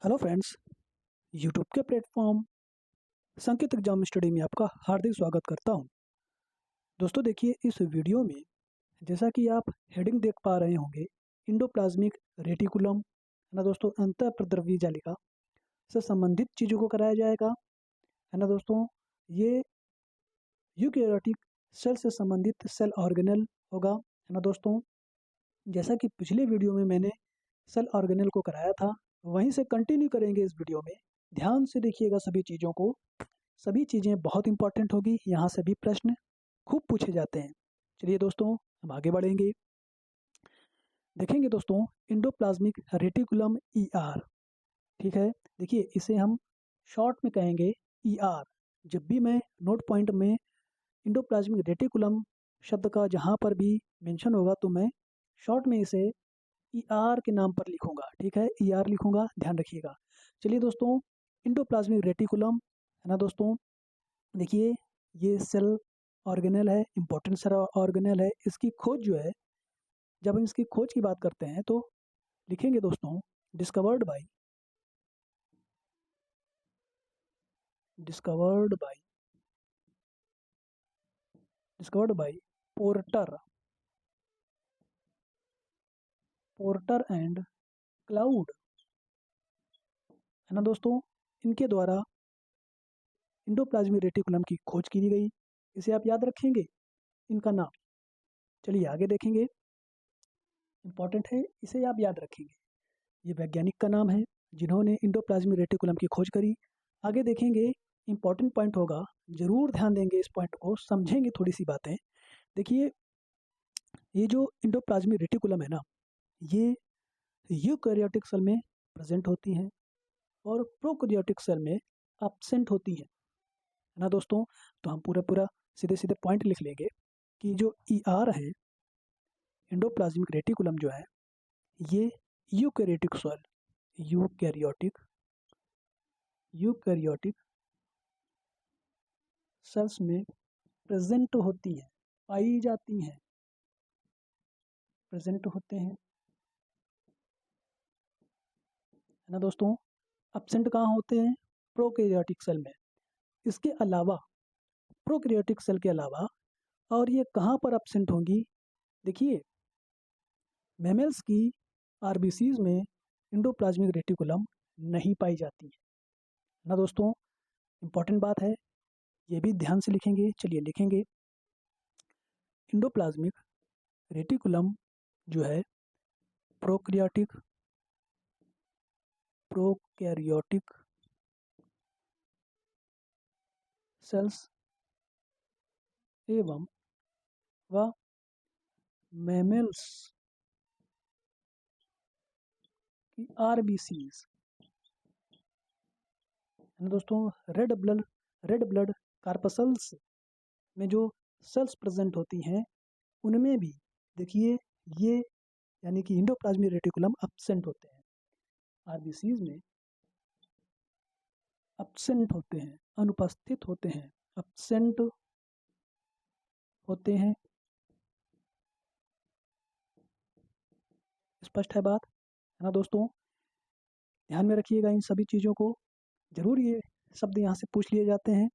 Hello friends, YouTube के platform संकेत exam study में आपका हार्दिक स्वागत करता हूं। दोस्तों देखिए, इस वीडियो में जैसा कि आप हेडिंग देख पा रहे होंगे, इंडोप्लाज्मिक रेटिकुलम है ना दोस्तों, अंतःप्रद्रवी जालिका से संबंधित चीज़ों को कराया जाएगा है ना दोस्तों। ये यूकैरियोटिक सेल से संबंधित सेल ऑर्गेनेल होगा है ना दोस्तों। जैसा कि पिछले वीडियो में मैंने सेल ऑर्गेनेल को कराया था, वहीं से कंटिन्यू करेंगे इस वीडियो में। ध्यान से देखिएगा सभी चीज़ों को, सभी चीज़ें बहुत इंपॉर्टेंट होगी, यहाँ से भी प्रश्न खूब पूछे जाते हैं। चलिए दोस्तों, हम आगे बढ़ेंगे। देखेंगे दोस्तों, इंडोप्लाज्मिक रेटिकुलम ER। ठीक है, देखिए इसे हम शॉर्ट में कहेंगे ER। जब भी मैं नोट पॉइंट में इंडोप्लाज्मिक रेटिकुलम शब्द का जहाँ पर भी मेंशन होगा तो मैं शॉर्ट में इसे ER के नाम पर लिखूंगा। ठीक है, ER लिखूंगा, ध्यान रखिएगा। चलिए दोस्तों, इंडोप्लाज्मिक रेटिकुलम है ना दोस्तों, देखिए ये सेल ऑर्गेनेल है, इंपॉर्टेंट सेल ऑर्गेनेल है। इसकी खोज जो है, जब हम इसकी खोज की बात करते हैं तो लिखेंगे दोस्तों, discovered by discovered by discovered by porter porter and cloud है ना दोस्तों। इनके द्वारा इंडोप्लाज्मिक रेटिकुलम की खोज की गई। इसे आप याद रखेंगे, इनका नाम। चलिए आगे देखेंगे, इंपॉर्टेंट है, इसे आप याद रखेंगे। ये वैज्ञानिक का नाम है जिन्होंने इंडोप्लाज्मिक रेटिकुलम की खोज करी। आगे देखेंगे, इंपॉर्टेंट पॉइंट होगा, जरूर ध्यान देंगे इस पॉइंट को, समझेंगे थोड़ी सी बातें। देखिए, ये जो इंडोप्लाज्मिक रेटिकुलम है ना, ये यूकैरियोटिक सेल में प्रेजेंट होती हैं और प्रोकैरियोटिक सेल में एब्सेंट होती हैं है ना दोस्तों। तो हम पूरा पूरा सीधे सीधे पॉइंट लिख लेंगे कि जो ER है, इंडोप्लाज्मिक रेटिकुलम जो है, ये eukaryotic cell eukaryotic eukaryotic cells में प्रेजेंट होती हैं, पाई जाती हैं, प्रेजेंट होते हैं है ना दोस्तों। एब्सेंट कहाँ होते हैं? प्रोकैरियोटिक सेल में। इसके अलावा, प्रोकैरियोटिक सेल के अलावा और ये कहाँ पर एब्सेंट होंगी? देखिए, मैमल्स की RBCs में इंडोप्लाज्मिक रेटिकुलम नहीं पाई जाती है ना दोस्तों। इंपॉर्टेंट बात है, ये भी ध्यान से लिखेंगे। चलिए लिखेंगे, इंडोप्लाज्मिक रेटिकुलम जो है प्रोकैरियोटिक प्रोकैरियोटिक सेल्स एवं व मैमल्स की RBCs है ना दोस्तों, रेड ब्लड कार्पसल्स में जो सेल्स प्रेजेंट होती हैं, उनमें भी देखिए ये, यानी कि इंडोप्लाज्मिक रेटिकुलम एब्सेंट होते हैं। RBCs में एब्सेंट होते हैं, अनुपस्थित होते हैं, एब्सेंट होते हैं। स्पष्ट है बात, है ना दोस्तों। ध्यान में रखिएगा इन सभी चीज़ों को, जरूर ये शब्द यहाँ से पूछ लिए जाते हैं।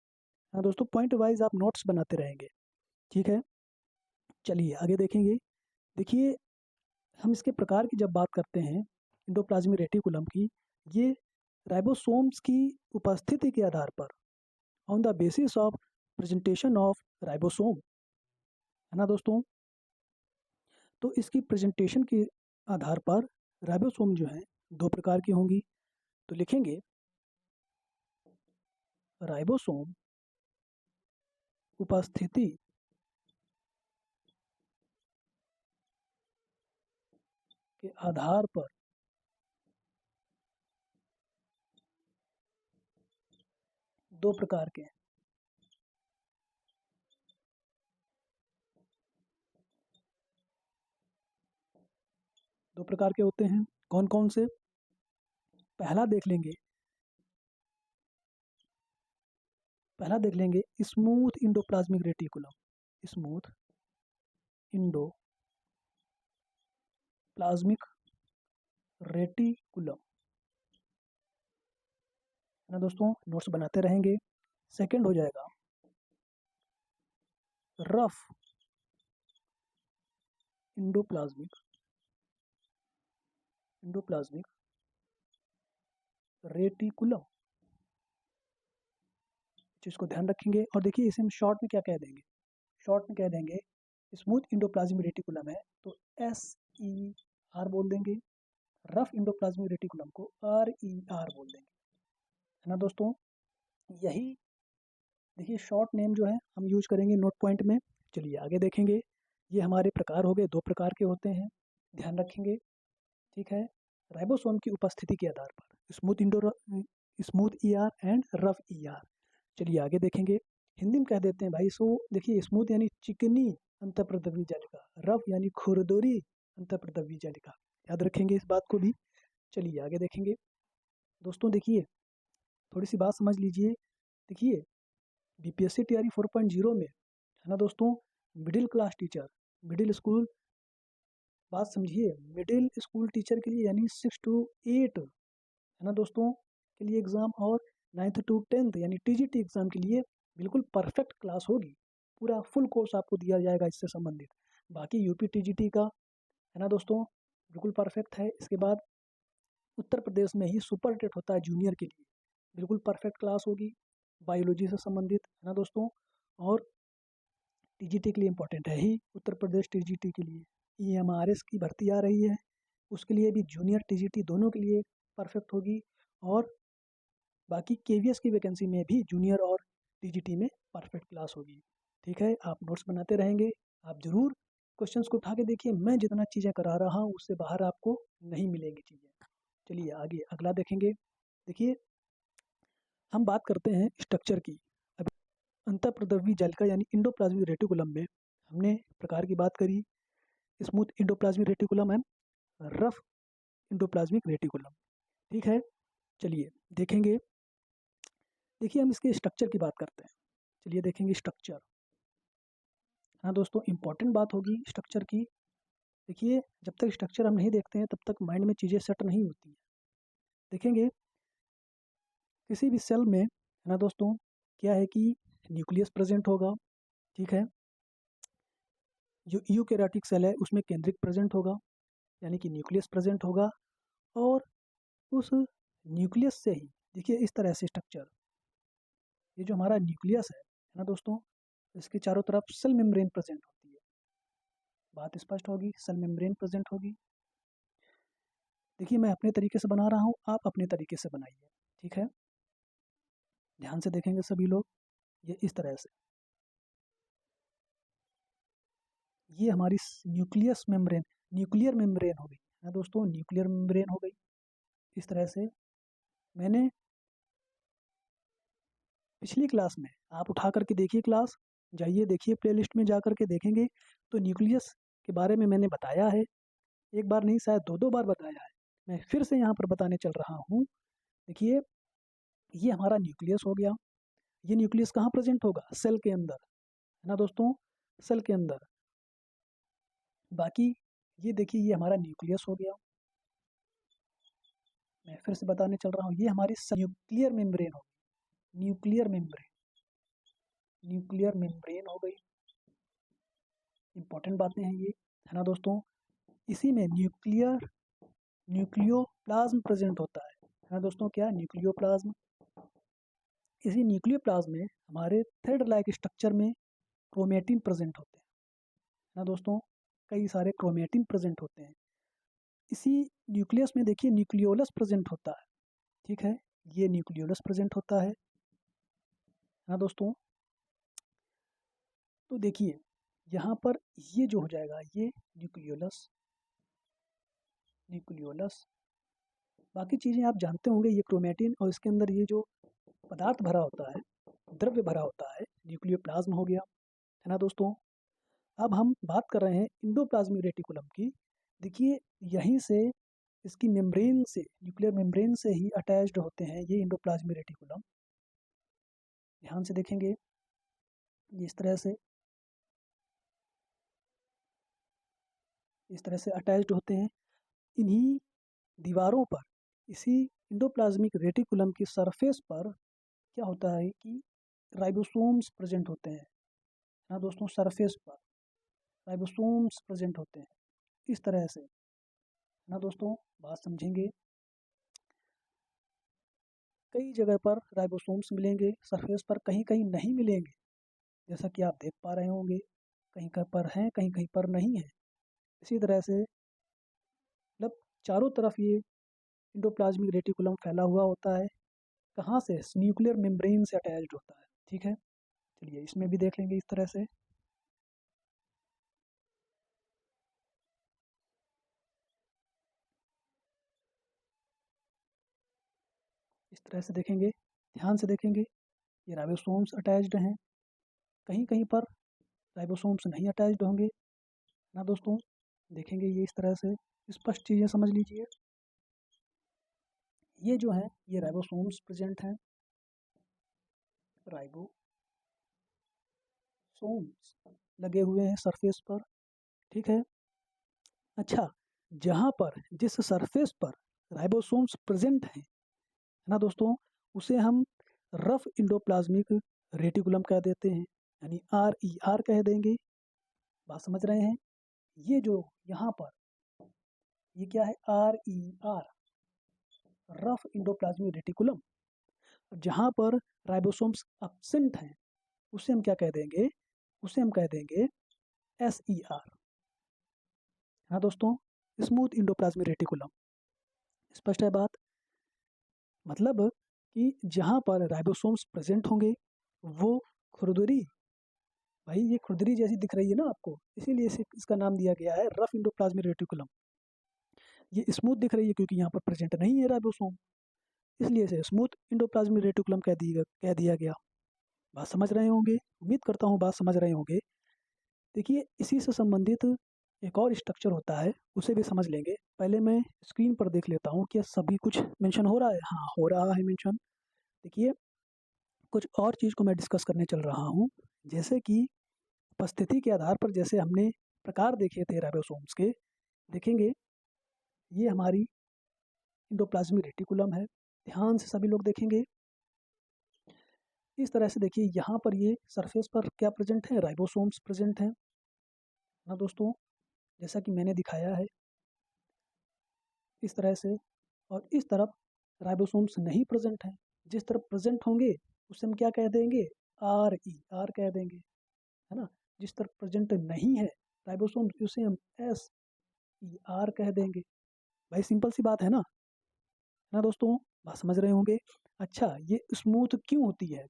हाँ दोस्तों, पॉइंट वाइज आप नोट्स बनाते रहेंगे। ठीक है, चलिए आगे देखेंगे। देखिए, हम इसके प्रकार की जब बात करते हैं इंडोप्लाज्मिक रेटिकुलम की, ये राइबोसोम्स की उपस्थिति के आधार पर, on the basis of presentation of ribosome है ना दोस्तों, तो इसकी प्रेजेंटेशन के आधार पर राइबोसोम जो है दो प्रकार की होंगी। तो लिखेंगे, राइबोसोम उपस्थिति के आधार पर दो प्रकार के, दो प्रकार के होते हैं। कौन कौन से? पहला देख लेंगे, पहला देख लेंगे smooth endoplasmic reticulum. Smooth endoplasmic reticulum है ना दोस्तों, नोट्स बनाते रहेंगे। सेकंड हो जाएगा रफ इंडोप्लाज्मिक रेटिकुलम, चीज़ को ध्यान रखेंगे। और देखिए इसे हम शॉर्ट में क्या कह देंगे, शॉर्ट में कह देंगे स्मूथ इंडोप्लाज्मिक रेटिकुलम है तो SER बोल देंगे, रफ इंडोप्लाज्मिक रेटिकुलम को RER बोल देंगे, है ना दोस्तों। यही देखिए शॉर्ट नेम जो है हम यूज करेंगे नोट पॉइंट में। चलिए आगे देखेंगे। ये हमारे प्रकार हो गए, 2 प्रकार के होते हैं, ध्यान रखेंगे, ठीक है। राइबोसोम की उपस्थिति के आधार पर smooth ER and rough ER। चलिए आगे देखेंगे। हिंदी में कह देते हैं भाई, सो देखिए स्मूथ यानी चिकनी अंतःप्रद्रवी जालिका, रफ यानी खुरदुरी अंतःप्रद्रवी जालिका, याद रखेंगे इस बात को भी। चलिए आगे देखेंगे दोस्तों। देखिए थोड़ी सी बात समझ लीजिए। देखिए BPSC तैयारी 4.0 में, है ना दोस्तों, middle class teacher, middle school, बात समझिए, मिडिल स्कूल टीचर के लिए यानी 6 to 8, है ना दोस्तों, के लिए एग्ज़ाम, और 9th to 10th यानी TGT एग्ज़ाम के लिए बिल्कुल परफेक्ट क्लास होगी। पूरा फुल कोर्स आपको दिया जाएगा इससे संबंधित। बाकी यूपी TGT का, है ना दोस्तों, बिल्कुल परफेक्ट है। इसके बाद उत्तर प्रदेश में ही सुपर टेट होता है जूनियर के लिए, बिल्कुल परफेक्ट क्लास होगी बायोलॉजी से संबंधित, है ना दोस्तों। और TGT के लिए इम्पोर्टेंट है ही उत्तर प्रदेश TGT के लिए। EMRS की भर्ती आ रही है, उसके लिए भी जूनियर TGT दोनों के लिए परफेक्ट होगी। और बाकी KVS की वैकेंसी में भी जूनियर और TGT में परफेक्ट क्लास होगी, ठीक है। आप नोट्स बनाते रहेंगे, आप ज़रूर क्वेश्चंस को उठा के देखिए। मैं जितना चीज़ें करा रहा हूँ उससे बाहर आपको नहीं मिलेंगी चीज़ें। चलिए आगे अगला देखेंगे। देखिए हम बात करते हैं स्ट्रक्चर की। अब अंतःप्रद्रवी जालिका यानी इंडोप्लाज्मिक रेटिकुलम में हमने प्रकार की बात करी, smooth endoplasmic reticulum and rough endoplasmic reticulum, ठीक है। चलिए देखेंगे। देखिए हम इसके स्ट्रक्चर की बात करते हैं। चलिए देखेंगे स्ट्रक्चर। हाँ दोस्तों, इम्पॉर्टेंट बात होगी स्ट्रक्चर की। देखिए जब तक स्ट्रक्चर हम नहीं देखते हैं तब तक माइंड में चीज़ें सेट नहीं होती हैं। देखेंगे किसी भी सेल में, है ना दोस्तों, क्या है कि न्यूक्लियस प्रेजेंट होगा, ठीक है। जो यूकैरियोटिक सेल है उसमें केंद्रिक प्रेजेंट होगा, यानी कि न्यूक्लियस प्रेजेंट होगा। और उस न्यूक्लियस से ही देखिए इस तरह से स्ट्रक्चर, ये जो हमारा न्यूक्लियस है ना दोस्तों, इसके चारों तरफ सेल मेम्ब्रेन प्रेजेंट होती है। बात स्पष्ट होगी, सेल मेम्ब्रेन प्रेजेंट होगी। देखिए मैं अपने तरीके से बना रहा हूँ, आप अपने तरीके से बनाइए, ठीक है। ध्यान से देखेंगे सभी लोग। ये इस तरह से, ये हमारी न्यूक्लियर मेम्ब्रेन हो गई, है ना दोस्तों, न्यूक्लियर मेम्ब्रेन हो गई इस तरह से। मैंने पिछली क्लास में, आप उठा करके देखिए क्लास, जाइए देखिए प्लेलिस्ट में जा करके देखेंगे तो न्यूक्लियस के बारे में मैंने बताया है। एक बार नहीं शायद 2 बार बताया है। मैं फिर से यहाँ पर बताने चल रहा हूँ। देखिए ये हमारा न्यूक्लियस हो गया। ये न्यूक्लियस कहाँ प्रेजेंट होगा, सेल के अंदर, है ना दोस्तों, सेल के अंदर। बाकी ये देखिए ये हमारा न्यूक्लियस हो गया। मैं फिर से बताने चल रहा हूँ, ये हमारी न्यूक्लियर मेम्ब्रेन हो गई, न्यूक्लियर मेम्ब्रेन हो गई। इंपॉर्टेंट बातें हैं ये, है ना दोस्तों। इसी में न्यूक्लियोप्लाज्म प्रेजेंट होता है ना दोस्तों, क्या न्यूक्लियोप्लाज्म। इसी न्यूक्लियोप्लाज्म में हमारे थ्रेड लाइक स्ट्रक्चर में क्रोमेटिन प्रेजेंट होते हैं, है ना दोस्तों, कई सारे क्रोमेटिन प्रेजेंट होते हैं। इसी न्यूक्लियस में देखिए न्यूक्लियोलस प्रेजेंट होता है, ठीक है। ये न्यूक्लियोलस प्रेजेंट होता है ना दोस्तों। तो देखिए यहाँ पर ये जो हो जाएगा ये न्यूक्लियोलस। बाकी चीज़ें आप जानते होंगे, ये क्रोमेटिन और इसके अंदर ये जो पदार्थ भरा होता है, द्रव्य भरा होता है, न्यूक्लियोप्लाज्म हो गया, है ना दोस्तों। अब हम बात कर रहे हैं इंडोप्लाज्मिक रेटिकुलम की। देखिए यहीं से इसकी मेम्ब्रेन से, न्यूक्लियर मेम्ब्रेन से ही अटैच्ड होते हैं ये इंडोप्लाज्मिक रेटिकुलम। ध्यान से देखेंगे ये इस तरह से अटैच्ड होते हैं। इन्हीं दीवारों पर, इसी इंडोप्लाज्मिक रेटिकुलम की सरफेस पर क्या होता है कि राइबोसोम्स प्रेजेंट होते हैं ना दोस्तों। सरफेस पर राइबोसोम्स प्रेजेंट होते हैं इस तरह से ना दोस्तों, बात समझेंगे। कई जगह पर राइबोसोम्स मिलेंगे सरफेस पर, कहीं कहीं नहीं मिलेंगे, जैसा कि आप देख पा रहे होंगे। कहीं कहीं पर हैं, कहीं कहीं पर नहीं है। इसी तरह से मतलब चारों तरफ ये इंडोप्लाज्मिक रेटिकुलम फैला हुआ होता है। कहाँ से? न्यूक्लियर मेम्ब्रेन से अटैच्ड होता है। ठीक है, चलिए इसमें भी देख लेंगे इस तरह से। इस तरह से देखेंगे, ध्यान से देखेंगे। ये राइबोसोम्स अटैच्ड हैं, कहीं कहीं पर राइबोसोम्स नहीं अटैच्ड होंगे ना दोस्तों। देखेंगे ये इस तरह से, स्पष्ट चीज़ें समझ लीजिए। ये जो है ये राइबोसोम्स प्रेजेंट हैं, राइबोसोम्स लगे हुए हैं सरफेस पर। ठीक है, अच्छा, जहाँ पर जिस सरफेस पर राइबोसोम्स प्रेजेंट हैं ना दोस्तों, उसे हम रफ इंडोप्लाज्मिक रेटिकुलम कह देते हैं, यानी RER कह देंगे। बात समझ रहे हैं? ये जो यहाँ पर ये क्या है? RER, rough endoplasmic reticulum. जहाँ पर राइबोसोम्स एब्सेंट हैं उसे हम क्या कह देंगे? उसे हम कह देंगे SER। हाँ दोस्तों, स्मूथ इंडोप्लाज्मिक रेटिकुलम। स्पष्ट है बात? मतलब कि जहाँ पर राइबोसोम्स प्रेजेंट होंगे वो खुरदरी, भाई ये खुरदरी जैसी दिख रही है ना आपको, इसीलिए इसका नाम दिया गया है रफ इंडोप्लाज्मिक रेटिकुलम। ये स्मूथ दिख रही है क्योंकि यहाँ पर प्रेजेंट नहीं है राइबोसोम, इसलिए इसे स्मूथ इंडोप्लाज्मिक रेटिकुलम कह दिया गया। बात समझ रहे होंगे, उम्मीद करता हूँ बात समझ रहे होंगे। देखिए इसी से संबंधित एक और स्ट्रक्चर होता है, उसे भी समझ लेंगे। पहले मैं स्क्रीन पर देख लेता हूँ क्या सभी कुछ मेंशन हो रहा है। हाँ, हो रहा है मेंशन। देखिए कुछ और चीज़ को मैं डिस्कस करने चल रहा हूँ, जैसे कि उपस्थिति के आधार पर जैसे हमने प्रकार देखे थे राइबोसोम्स के, देखेंगे ये हमारी इंडोप्लाज्मिक रेटिकुलम है। ध्यान से सभी लोग देखेंगे इस तरह से। देखिए यहाँ पर ये सरफेस पर क्या प्रेजेंट है? राइबोसोम्स प्रेजेंट हैं ना दोस्तों, जैसा कि मैंने दिखाया है इस तरह से। और इस तरफ राइबोसोम्स नहीं प्रेजेंट हैं। जिस तरफ प्रेजेंट होंगे उसे हम क्या कह देंगे? RER कह देंगे, है ना। जिस तरफ प्रेजेंट नहीं है राइबोसोम्स उसे हम SER कह देंगे। भाई सिंपल सी बात है ना दोस्तों, बात समझ रहे होंगे। अच्छा, ये स्मूथ क्यों होती है?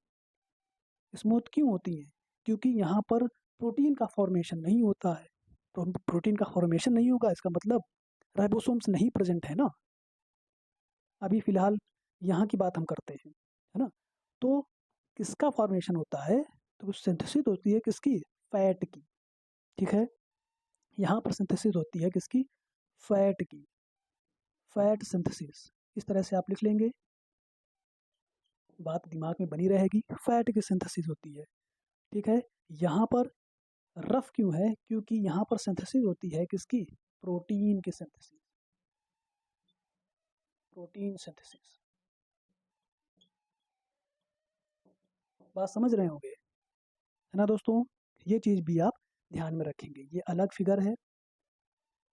स्मूथ क्यों होती है? क्योंकि यहाँ पर प्रोटीन का फॉर्मेशन नहीं होता है। प्रोटीन का फॉर्मेशन नहीं होगा, इसका मतलब राइबोसोम्स नहीं प्रेजेंट है ना। अभी फिलहाल यहाँ की बात हम करते हैं, है ना। तो किसका फॉर्मेशन होता है? तो सिंथेसिस होती है किसकी? फैट की। ठीक है, यहाँ पर सिंथेसिस होती है किसकी? फैट की, फैट सिंथेसिस। इस तरह से आप लिख लेंगे, बात दिमाग में बनी रहेगी। फैट की सिंथेसिस होती है। ठीक है, यहाँ पर रफ क्यों है? क्योंकि यहाँ पर सिंथेसिस होती है किसकी? प्रोटीन की सिंथेसिस, प्रोटीन सिंथेसिस। बात समझ रहे होंगे, है ना दोस्तों। ये चीज़ भी आप ध्यान में रखेंगे, ये अलग फिगर है,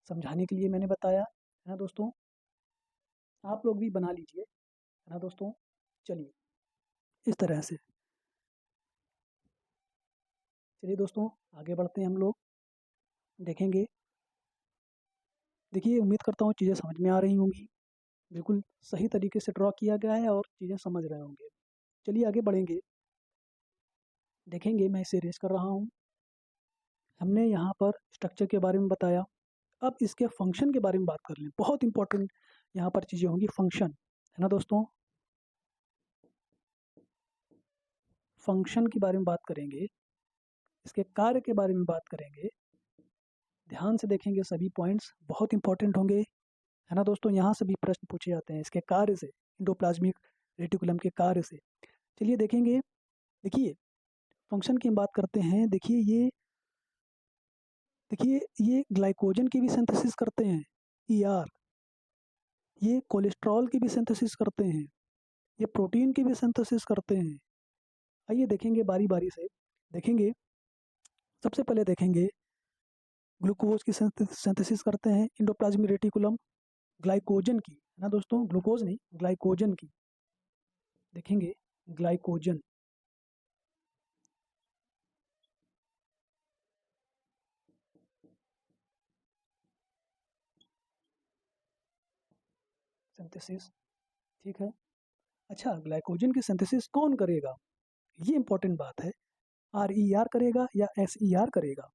समझाने के लिए मैंने बताया, है ना दोस्तों। आप लोग भी बना लीजिए, है ना दोस्तों। चलिए इस तरह से, चलिए दोस्तों आगे बढ़ते हैं हम लोग, देखेंगे। देखिए उम्मीद करता हूँ चीज़ें समझ में आ रही होंगी, बिल्कुल सही तरीके से ड्रॉ किया गया है और चीज़ें समझ रहे होंगे। चलिए आगे बढ़ेंगे, देखेंगे। मैं इसे रेस कर रहा हूँ। हमने यहाँ पर स्ट्रक्चर के बारे में बताया, अब इसके फंक्शन के बारे में बात कर लें। बहुत इंपॉर्टेंट यहाँ पर चीज़ें होंगी, फंक्शन, है ना दोस्तों। फंक्शन के बारे में बात करेंगे, इसके कार्य के बारे में बात करेंगे। ध्यान से देखेंगे, सभी पॉइंट्स बहुत इंपॉर्टेंट होंगे, है ना दोस्तों। यहाँ से भी प्रश्न पूछे जाते हैं इसके कार्य से, इंडोप्लाज्मिक रेटिकुलम के कार्य से। चलिए देखेंगे। देखिए फंक्शन की हम बात करते हैं। देखिए ये ग्लाइकोजन की भी सिंथेसिस करते हैं, ER। ये कोलेस्ट्रॉल की भी सिंथेसिस करते हैं, ये प्रोटीन की भी सिंथेसिस करते हैं। आइए देखेंगे बारी बारी से। देखेंगे, सबसे पहले देखेंगे ग्लूकोज की सिंथेसिस करते हैं एंडोप्लाज्मिक रेटिकुलम, ग्लाइकोजन की, है ना दोस्तों, ग्लूकोज नहीं, ग्लाइकोजन की। देखेंगे ग्लाइकोजन, सिंथेसिस, ठीक है। अच्छा, ग्लाइकोजन की सिंथेसिस कौन करेगा, ये इंपॉर्टेंट बात है। आर ई आर करेगा या एस ई आर करेगा?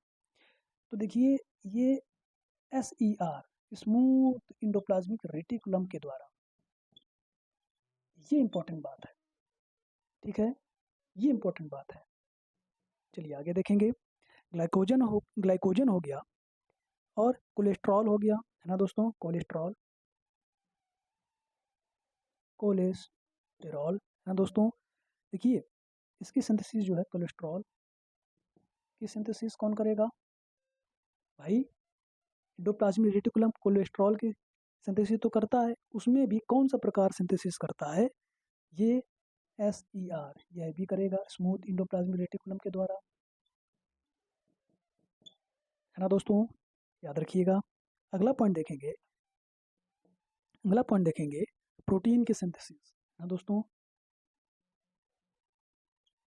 तो देखिए, ये S E R, smooth endoplasmic reticulum के द्वारा, ये इंपॉर्टेंट बात है, ठीक है, ये इंपॉर्टेंट बात है। चलिए आगे देखेंगे। ग्लाइकोजन हो गया, और कोलेस्ट्रॉल हो गया, है ना दोस्तों, कोलेस्ट्रॉल, कोलेस्टेरॉल, है ना दोस्तों। देखिए, इसकी सिंथेसिस जो है, कोलेस्ट्रॉल की सिंथेसिस कौन करेगा भाई? एंडोप्लाज्मिक रेटिकुलम कोलेस्ट्रॉल की सिंथेसिस तो करता है, उसमें भी कौन सा प्रकार सिंथेसिस करता है? ये एस ई आर, यह भी करेगा, स्मूथ इंडोप्लाज्मिक रेटिकुलम के द्वारा, है ना दोस्तों, याद रखिएगा। अगला पॉइंट देखेंगे, अगला पॉइंट देखेंगे, प्रोटीन की सिंथेसिस, है ना दोस्तों,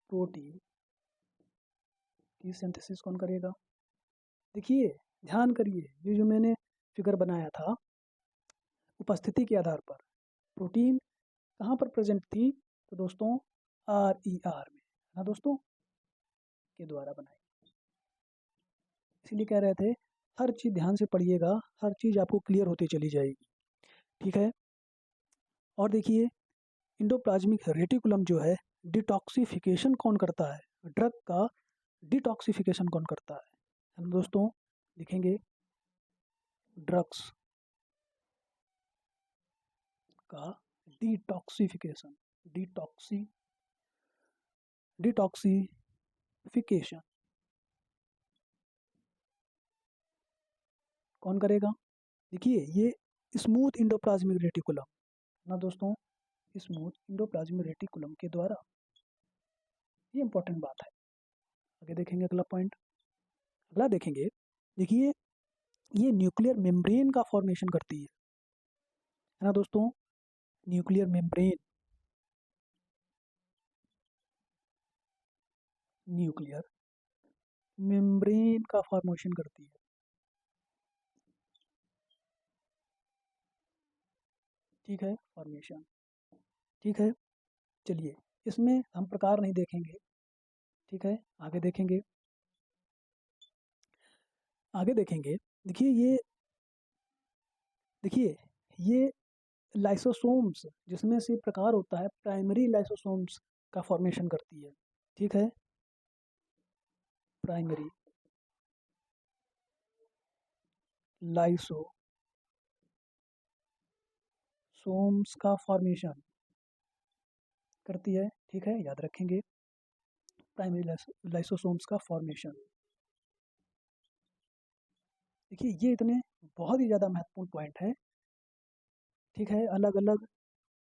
प्रोटीन की सिंथेसिस कौन करेगा? देखिए, ध्यान करिए, ये जो मैंने फिगर बनाया था, उपस्थिति के आधार पर प्रोटीन कहाँ पर प्रेजेंट थी? तो दोस्तों, आर ई आर में, है ना दोस्तों, के द्वारा बनाई। इसीलिए कह रहे थे, हर चीज़ ध्यान से पढ़िएगा, हर चीज़ आपको क्लियर होती चली जाएगी, ठीक है। और देखिए, इंडोप्लाज्मिक रेटिकुलम जो है, डिटॉक्सिफिकेशन कौन करता है? ड्रग का डिटॉक्सिफिकेशन कौन करता है? हम दोस्तों लिखेंगे, ड्रग्स का डिटॉक्सिफिकेशन, डिटॉक्सिफिकेशन कौन करेगा? देखिए, ये स्मूथ इंडोप्लाज्मिक रेटिकुलम, ना दोस्तों, स्मूथ इंडोप्लाज्मिक रेटिकुलम के द्वारा, ये इंपॉर्टेंट बात है। आगे देखेंगे अगला पॉइंट, अगला देखेंगे। देखिए, ये न्यूक्लियर मेम्ब्रेन का फॉर्मेशन करती है ना दोस्तों, न्यूक्लियर मेम्ब्रेन, न्यूक्लियर मेम्ब्रेन का फॉर्मेशन करती है, ठीक है, फॉर्मेशन, ठीक है। चलिए, इसमें हम प्रकार नहीं देखेंगे, ठीक है, आगे देखेंगे, आगे देखेंगे। देखिए ये, देखिए ये लाइसोसोम्स, जिसमें से प्रकार होता है, प्राइमरी लाइसोसोम्स का फॉर्मेशन करती है, ठीक है, प्राइमरी लाइसोसोम्स का फॉर्मेशन करती है, ठीक है, याद रखेंगे, प्राइमरी लाइसोसोम्स का फॉर्मेशन। देखिए, ये इतने बहुत ही ज़्यादा महत्वपूर्ण पॉइंट है, ठीक है। अलग अलग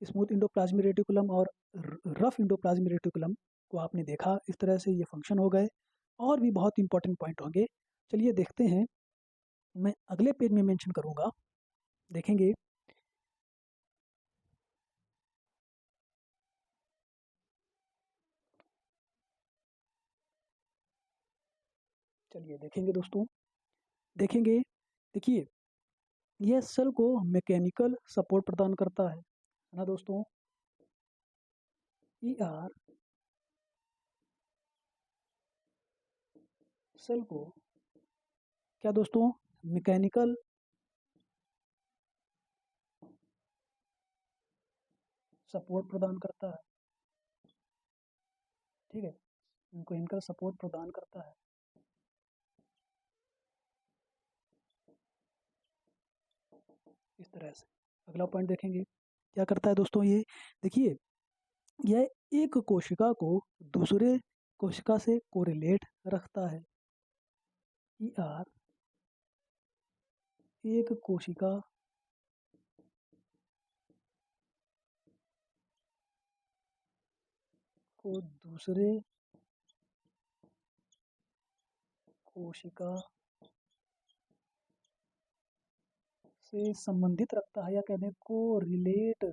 स्मूथ इंडोप्लाज्मिक रेटिकुलम और रफ इंडोप्लाज्मिक रेटिकुलम को आपने देखा, इस तरह से ये फंक्शन हो गए, और भी बहुत इंपॉर्टेंट पॉइंट होंगे। चलिए देखते हैं, मैं अगले पेज में मेंशन करूँगा, देखेंगे। चलिए देखेंगे दोस्तों, देखेंगे। देखिए, यह सेल को मैकेनिकल सपोर्ट प्रदान करता है ना दोस्तों, ई आर सेल को क्या दोस्तों, मैकेनिकल सपोर्ट प्रदान करता है, ठीक है, मैकेनिकल सपोर्ट प्रदान करता है, इस तरह से। अगला पॉइंट देखेंगे, क्या करता है दोस्तों ये? देखिए, यह एक कोशिका को दूसरे कोशिका से कोरिलेट रखता है, ई आर एक कोशिका को दूसरे कोशिका से संबंधित रखता है, या कहते हैं को रिलेट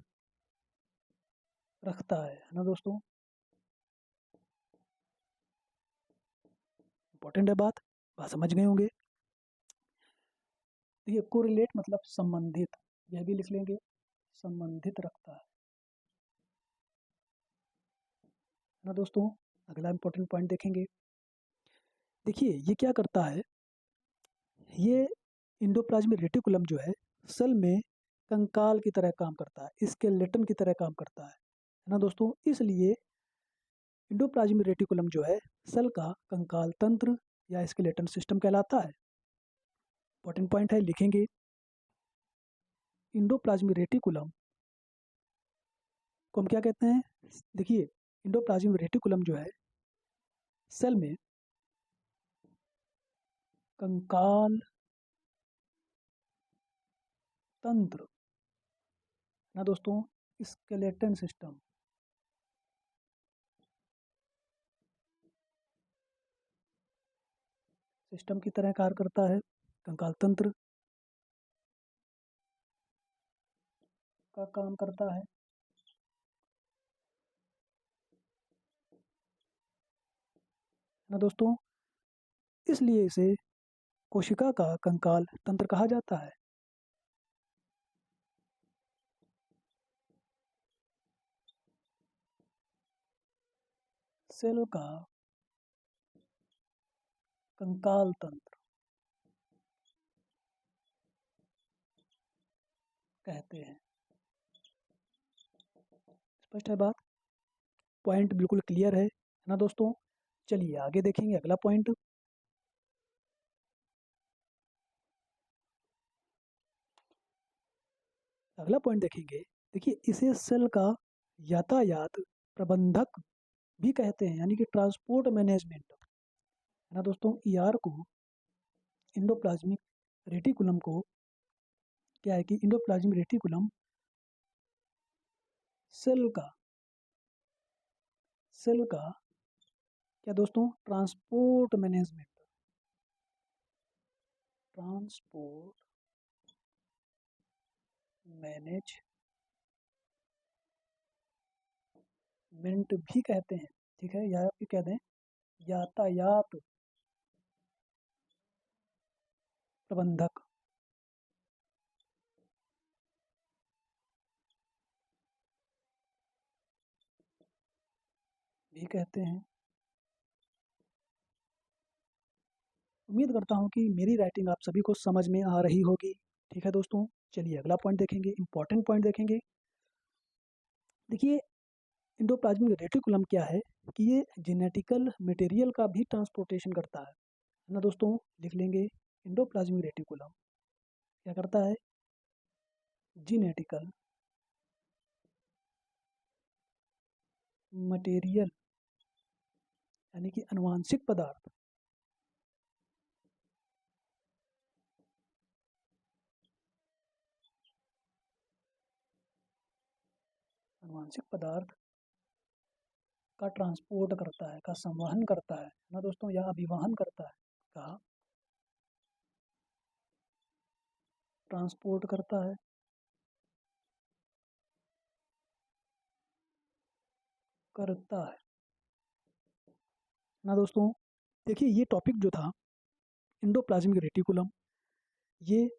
रखता है ना दोस्तों। इंपॉर्टेंट है बात समझ गए होंगे। देखिए कोरिलेट मतलब संबंधित, यह भी लिख लेंगे, संबंधित रखता है ना दोस्तों। अगला इंपॉर्टेंट पॉइंट देखेंगे। देखिए ये क्या करता है, ये इंडोप्लाज्मिक रेटिकुलम जो है सेल में कंकाल की तरह काम करता है, स्केलेटन की तरह काम करता है ना दोस्तों। इसलिए इंडोप्लाज्मिक रेटिकुलम जो है सेल का कंकाल तंत्र या स्केलेटन सिस्टम कहलाता है। इंपॉर्टेंट पॉइंट है, लिखेंगे। इंडोप्लाज्मिक रेटिकुलम को हम क्या कहते हैं, देखिए इंडोप्लाज्मिक रेटिकुलम जो है सेल में कंकाल तंत्र ना दोस्तों, स्केलेटन सिस्टम की तरह कार्य करता है। कंकाल तंत्र का काम करता है ना दोस्तों। इसलिए इसे कोशिका का कंकाल तंत्र कहा जाता है। सेल का कंकाल तंत्र कहते हैं। स्पष्ट है बात, पॉइंट बिल्कुल क्लियर है ना दोस्तों। चलिए आगे देखेंगे अगला पॉइंट। अगला पॉइंट देखेंगे, देखिए इसे सेल का यातायात प्रबंधक भी कहते हैं, यानी कि ट्रांसपोर्ट मैनेजमेंट है ना दोस्तों। ईआर को इंडोप्लाज्मिक रेटिकुलम को क्या है कि इंडोप्लाज्मिक रेटिकुलम सेल का क्या दोस्तों, ट्रांसपोर्ट मैनेजमेंट भी कहते हैं, ठीक है, या भी कहते हैं यातायात प्रबंधक भी कहते हैं। उम्मीद करता हूँ कि मेरी राइटिंग आप सभी को समझ में आ रही होगी। ठीक है दोस्तों, चलिए अगला पॉइंट देखेंगे, इंपॉर्टेंट पॉइंट देखेंगे। देखिए इंडोप्लाज्मिक रेटिकुलम क्या है कि ये जेनेटिकल मटेरियल का भी ट्रांसपोर्टेशन करता है ना दोस्तों। लिख लेंगे, इंडोप्लाज्मिक रेटिकुलम क्या करता है, जेनेटिकल मटेरियल यानी कि आनुवांशिक पदार्थ आनुवांशिक पदार्थ का ट्रांसपोर्ट करता है, का संवहन करता है ना दोस्तों, या अभिवहन करता है, का ट्रांसपोर्ट करता है ना दोस्तों। देखिए ये टॉपिक जो था इंडोप्लाज्मिक रेटिकुलम, ये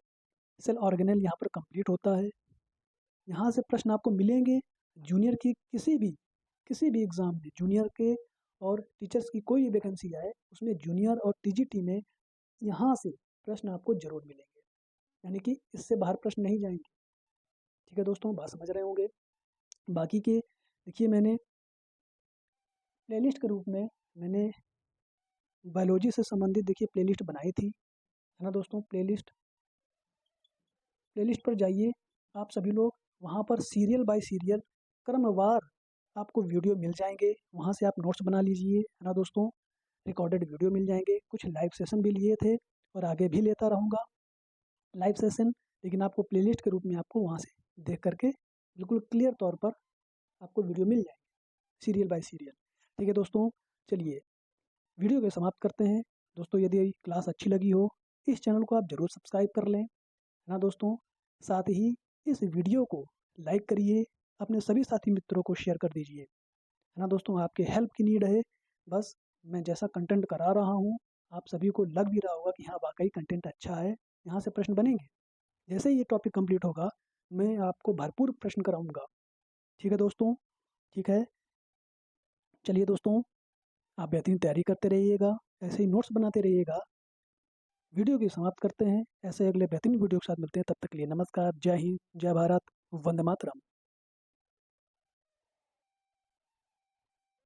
सेल ऑर्गेनेल यहाँ पर कंप्लीट होता है। यहाँ से प्रश्न आपको मिलेंगे जूनियर की किसी भी एग्ज़ाम में, जूनियर के और टीचर्स की कोई भी वैकेंसी आए उसमें जूनियर और टीजीटी में यहाँ से प्रश्न आपको जरूर मिलेंगे, यानी कि इससे बाहर प्रश्न नहीं जाएंगे। ठीक है दोस्तों, बात समझ रहे होंगे। बाकी के देखिए मैंने प्लेलिस्ट के रूप में मैंने बायोलॉजी से संबंधित देखिए प्लेलिस्ट बनाई थी, है ना दोस्तों। प्लेलिस्ट पर जाइए आप सभी लोग, वहाँ पर सीरियल बाय सीरियल क्रमवार आपको वीडियो मिल जाएंगे, वहाँ से आप नोट्स बना लीजिए, है ना दोस्तों। रिकॉर्डेड वीडियो मिल जाएंगे, कुछ लाइव सेशन भी लिए थे और आगे भी लेता रहूँगा लाइव सेशन, लेकिन आपको प्लेलिस्ट के रूप में आपको वहाँ से देख करके बिल्कुल क्लियर तौर पर आपको वीडियो मिल जाएंगे सीरियल बाय सीरियल। ठीक है दोस्तों, चलिए वीडियो को समाप्त करते हैं। दोस्तों यदि क्लास अच्छी लगी हो, इस चैनल को आप ज़रूर सब्सक्राइब कर लें, है ना दोस्तों। साथ ही इस वीडियो को लाइक करिए, अपने सभी साथी मित्रों को शेयर कर दीजिए, है ना दोस्तों। आपके हेल्प की नीड है, बस मैं जैसा कंटेंट करा रहा हूँ आप सभी को लग भी रहा होगा कि हाँ वाकई कंटेंट अच्छा है, यहाँ से प्रश्न बनेंगे। जैसे ही ये टॉपिक कंप्लीट होगा मैं आपको भरपूर प्रश्न कराऊंगा। ठीक है दोस्तों, ठीक है। चलिए दोस्तों, आप बेहतरीन तैयारी करते रहिएगा, ऐसे ही नोट्स बनाते रहिएगा। वीडियो की समाप्त करते हैं, ऐसे अगले बेहतरीन वीडियो के साथ मिलते हैं। तब तक के लिए नमस्कार, जय हिंद, जय भारत, वंदे मातरम।